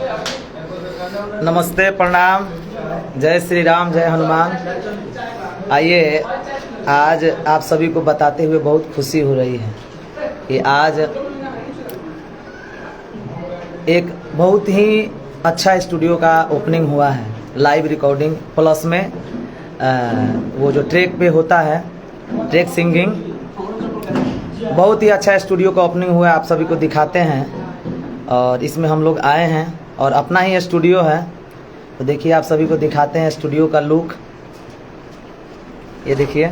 नमस्ते, प्रणाम, जय श्री राम, जय हनुमान। आइए, आज आप सभी को बताते हुए बहुत खुशी हो रही है कि आज एक बहुत ही अच्छा स्टूडियो का ओपनिंग हुआ है। लाइव रिकॉर्डिंग प्लस में वो जो ट्रैक पे होता है, ट्रैक सिंगिंग, बहुत ही अच्छा स्टूडियो का ओपनिंग हुआ है। आप सभी को दिखाते हैं और इसमें हम लोग आए हैं और अपना ही स्टूडियो है। तो देखिए, आप सभी को दिखाते हैं स्टूडियो का लुक। ये देखिए,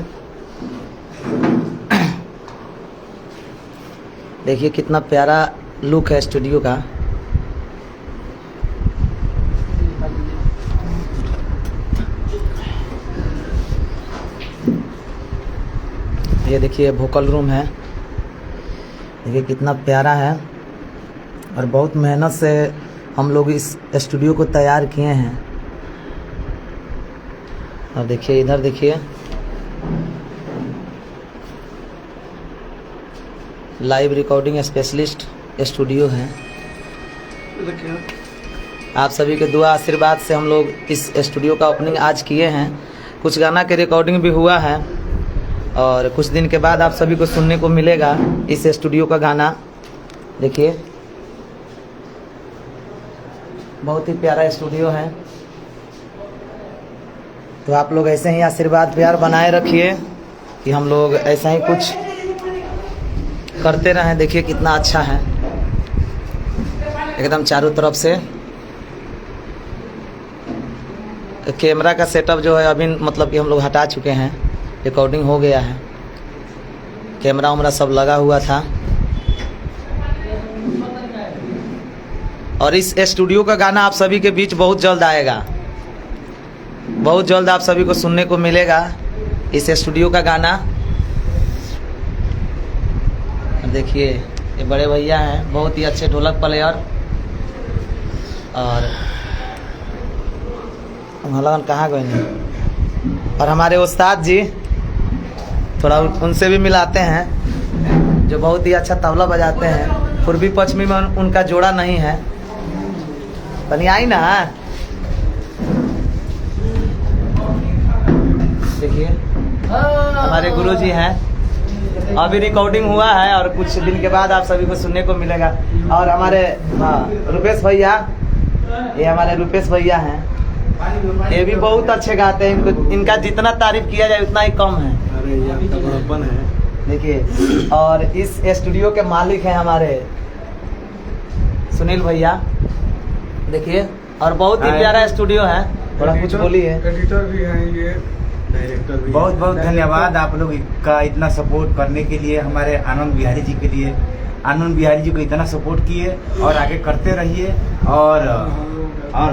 देखिए कितना प्यारा लुक है स्टूडियो का। ये देखिए वोकल रूम है, देखिए कितना प्यारा है और बहुत मेहनत से हम लोग इस स्टूडियो को तैयार किए हैं। और देखिए इधर देखिए, लाइव रिकॉर्डिंग स्पेशलिस्ट स्टूडियो है। आप सभी के दुआ आशीर्वाद से हम लोग इस स्टूडियो का ओपनिंग आज किए हैं। कुछ गाना के रिकॉर्डिंग भी हुआ है और कुछ दिन के बाद आप सभी को सुनने को मिलेगा इस स्टूडियो का गाना। देखिए, बहुत ही प्यारा स्टूडियो है। तो आप लोग ऐसे ही आशीर्वाद प्यार बनाए रखिए कि हम लोग ऐसा ही कुछ करते रहें। देखिए कितना अच्छा है, एकदम चारों तरफ से। कैमरा का सेटअप जो है अभी मतलब कि हम लोग हटा चुके हैं, रिकॉर्डिंग हो गया है। कैमरा वैमरा सब लगा हुआ था और इस स्टूडियो का गाना आप सभी के बीच बहुत जल्द आएगा। बहुत जल्द आप सभी को सुनने को मिलेगा इस स्टूडियो का गाना। देखिए, ये बड़े भैया हैं, बहुत ही अच्छे ढोलक प्लेयर। और लगन कहाँ गए? और हमारे उस्ताद जी, थोड़ा उनसे भी मिलाते हैं, जो बहुत ही अच्छा तबला बजाते हैं। पूर्वी पश्चिमी में उनका जोड़ा नहीं है। तनी आई ना। देखिए हमारे गुरुजी हैं। अभी रिकॉर्डिंग हुआ है और कुछ दिन के बाद आप सभी को सुनने को मिलेगा। और हमारे रुपेश भैया, ये हमारे रुपेश भैया हैं। ये भी बहुत अच्छे गाते हैं। इनका जितना तारीफ किया जाए उतना ही कम है। अरे ये आपका बड़प्पन है। देखिए, और इस स्टूडियो के मालिक हैं हमारे सुनील भैया। देखिए, और बहुत ही प्यारा स्टूडियो है। थोड़ा कुछ बोलिए। एडिटर भी हैं, ये डायरेक्टर भी। बहुत बहुत धन्यवाद आप लोग का इतना सपोर्ट करने के लिए। हमारे आनंद बिहारी जी के लिए, आनंद बिहारी जी को इतना सपोर्ट किए और आगे करते रहिए। और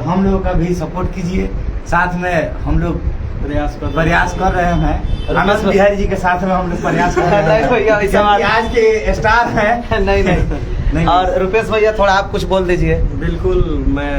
हम लोगों का भी सपोर्ट कीजिए। साथ में हम लोग प्रयास कर रहे हैं। आनंद बिहारी जी के साथ में हम लोग प्रयास कर रहे हैं। आज के स्टार हैं। नहीं। और रुपेश भैया, थोड़ा आप कुछ बोल दीजिए। बिल्कुल, मैं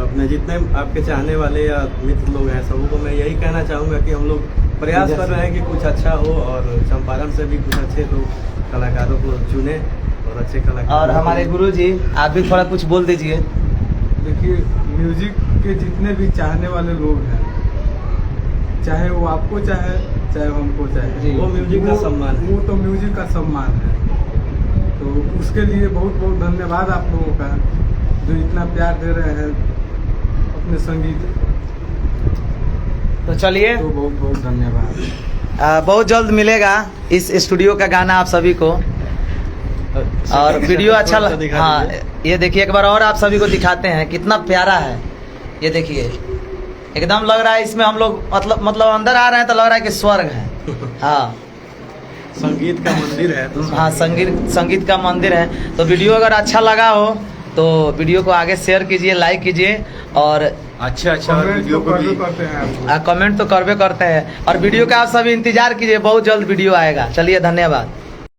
अपने जितने आपके चाहने वाले या मित्र लोग हैं सबको मैं यही कहना चाहूँगा कि हम लोग प्रयास कर रहे हैं कि कुछ अच्छा हो और चंपारण से भी कुछ अच्छे लोग कलाकारों को चुने और अच्छे कलाकार। और हमारे गुरुजी, आप भी थोड़ा कुछ बोल दीजिए। देखिए, म्यूजिक के जितने भी चाहने वाले लोग हैं, चाहे वो आपको चाहे हमको चाहे, वो म्यूजिक का सम्मान है। वो तो म्यूजिक का सम्मान है। तो उसके लिए बहुत बहुत धन्यवाद आप लोगों का, जो इतना प्यार दे रहे हैं अपने संगीत। तो चलिए, तो बहुत बहुत धन्यवाद। बहुत जल्द मिलेगा इस स्टूडियो का गाना आप सभी को। और वीडियो अच्छा हाँ, ये देखिए एक बार और आप सभी को दिखाते हैं कितना प्यारा है। ये देखिए, एकदम लग रहा है इसमें हम लोग मतलब अंदर आ रहे हैं तो लग रहा है कि स्वर्ग है। हाँ, संगीत का मंदिर है। हाँ, संगीत का मंदिर है। तो वीडियो अगर अच्छा लगा हो तो वीडियो को आगे शेयर कीजिए, लाइक कीजिए और अच्छा वीडियो को भी करते हैं। कमेंट तो करवे करते हैं। और वीडियो का आप सभी इंतजार कीजिए, बहुत जल्द वीडियो आएगा। चलिए, धन्यवाद।